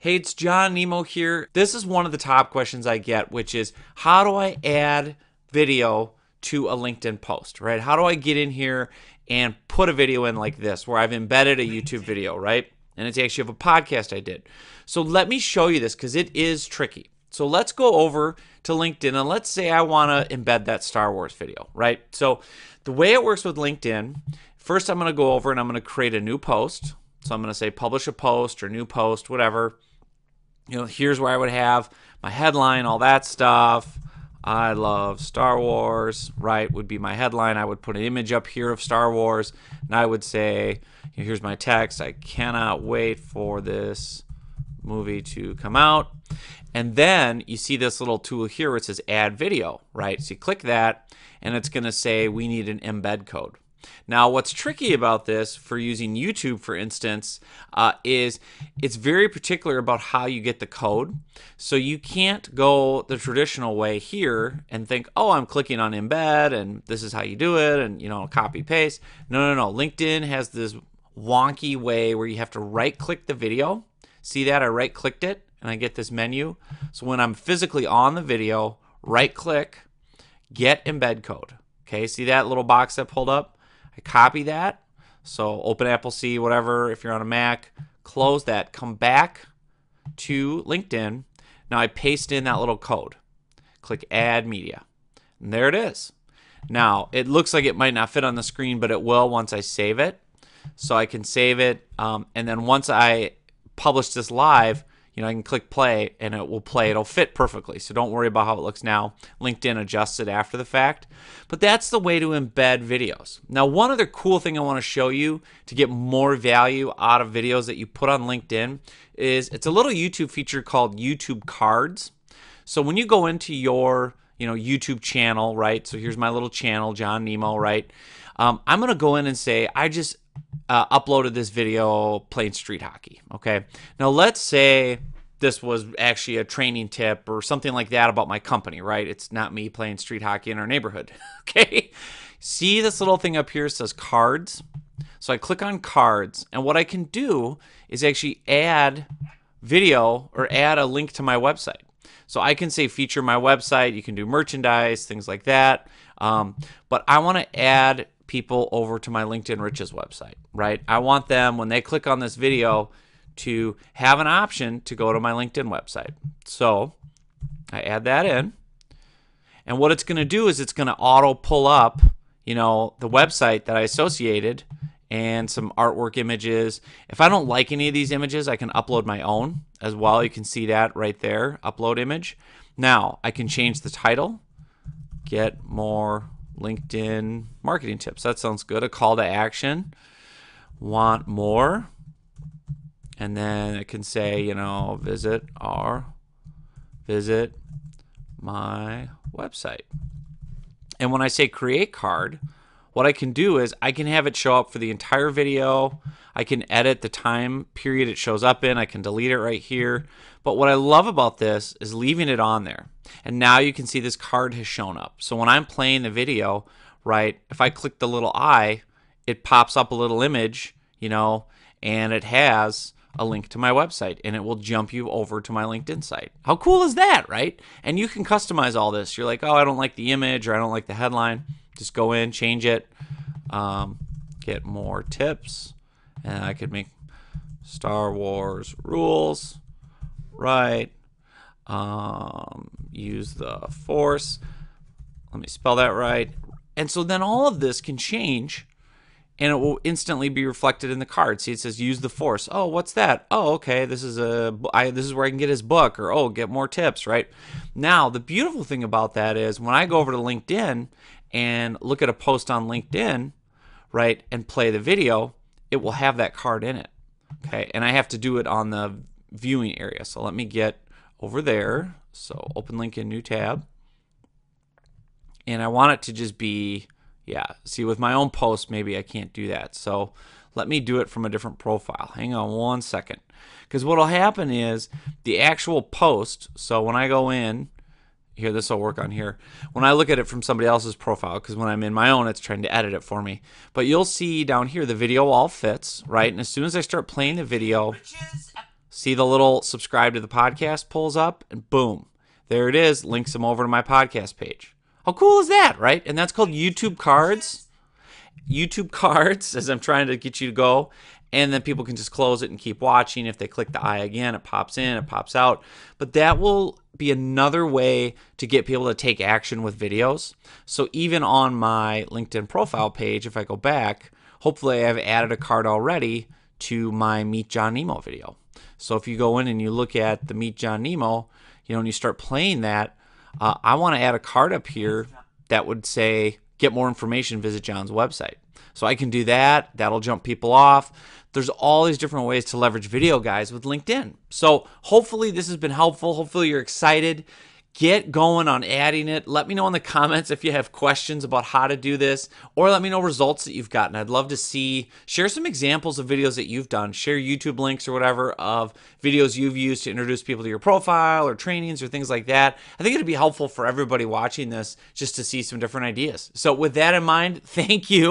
Hey, it's John Nemo here. This is one of the top questions I get, which is how do I add video to a LinkedIn post, right? How do I get in here and put a video in like this where I've embedded a YouTube video, right? And it's actually of a podcast I did. So let me show you this because it is tricky. So let's go over to LinkedIn and let's say I want to embed that Star Wars video, right? So the way it works with LinkedIn, first I'm going to go over and I'm going to create a new post. So I'm going to say publish a post or new post, whatever. You know, here's where I would have my headline, all that stuff. I love Star Wars, right, would be my headline. I would put an image up here of Star Wars, and I would say, here's my text. I cannot wait for this movie to come out. And then you see this little tool here where it says add video, right? So you click that, and it's going to say we need an embed code. Now, what's tricky about this for using YouTube, for instance, is it's very particular about how you get the code. So you can't go the traditional way here and think, oh, I'm clicking on embed and this is how you do it and, you know, copy paste. No. LinkedIn has this wonky way where you have to right click the video. See that? I right clicked it and I get this menu. So when I'm physically on the video, right click, get embed code. Okay, see that little box that pulled up? I copy that, so open Apple C, whatever, if you're on a Mac, close that, come back to LinkedIn. Now I paste in that little code. Click Add Media, and there it is. Now, it looks like it might not fit on the screen, but it will once I save it. So I can save it, and then once I publish this live, you know, I can click play and it will play. It'll fit perfectly. So don't worry about how it looks now. LinkedIn adjusts it after the fact. But that's the way to embed videos. Now, one other cool thing I want to show you to get more value out of videos that you put on LinkedIn is it's a little YouTube feature called YouTube Cards. So when you go into your, YouTube channel, right? So here's my little channel, John Nemo, right? I'm going to go in and say, I just uploaded this video playing street hockey. Okay. Now let's say this was actually a training tip or something like that about my company, right? It's not me playing street hockey in our neighborhood. Okay. See this little thing up here says cards. So I click on cards, and what I can do is actually add video or add a link to my website. So I can say feature my website. You can do merchandise, things like that. But I want to add people over to my LinkedIn Riches website, right? I want them, when they click on this video, to have an option to go to my LinkedIn website. So I add that in. And what it's going to do is it's going to auto pull up, the website that I associated and some artwork images. If I don't like any of these images, I can upload my own as well. You can see that right there, upload image. Now I can change the title, get more LinkedIn marketing tips. That sounds good. A call to action. Want more. And then it can say, visit my website. And when I say create card, what I can do is I can have it show up for the entire video. I can edit the time period it shows up in. I can delete it right here. But what I love about this is leaving it on there. And now you can see this card has shown up. So when I'm playing the video, right, if I click the little eye, it pops up a little image, and it has a link to my website, and it will jump you over to my LinkedIn site. How cool is that, right? And you can customize all this. You're like, oh, I don't like the image or I don't like the headline. Just go in, change it, get more tips, and I could make Star Wars rules, right? Use the Force. Let me spell that right. And so then all of this can change, and it will instantly be reflected in the card. See, it says use the Force. Oh, what's that? Oh, okay, this is where I can get his book, or oh, get more tips, right? Now, the beautiful thing about that is when I go over to LinkedIn and look at a post on LinkedIn, right, and play the video, it will have that card in it. Okay, and I have to do it on the viewing area. So let me get over there. So open link in new tab. And I want it to just be, see, with my own post, maybe I can't do that. So let me do it from a different profile. Hang on one second. Because what will happen is the actual post, so when I go in, here, this will work on here. When I look at it from somebody else's profile, because when I'm in my own, it's trying to edit it for me. But you'll see down here, the video all fits, right? And as soon as I start playing the video, See the little subscribe to the podcast pulls up, and boom, there it is, links them over to my podcast page. How cool is that, right? And that's called YouTube Cards. YouTube Cards, as I'm trying to get you to go. And then people can just close it and keep watching. If they click the eye again, it pops in, it pops out. But that will be another way to get people to take action with videos. So even on my LinkedIn profile page, if I go back, hopefully I've added a card already to my Meet John Nemo video. So if you go in and you look at the Meet John Nemo, and you start playing that, I want to add a card up here that would say, get more information, visit John's website. So I can do that. That'll jump people off. There's all these different ways to leverage video, guys, with LinkedIn. So hopefully this has been helpful. Hopefully you're excited. Get going on adding it. Let me know in the comments if you have questions about how to do this, or let me know results that you've gotten. I'd love to share some examples of videos that you've done. Share YouTube links or whatever of videos you've used to introduce people to your profile or trainings or things like that. I think it'd be helpful for everybody watching this just to see some different ideas. So with that in mind, thank you.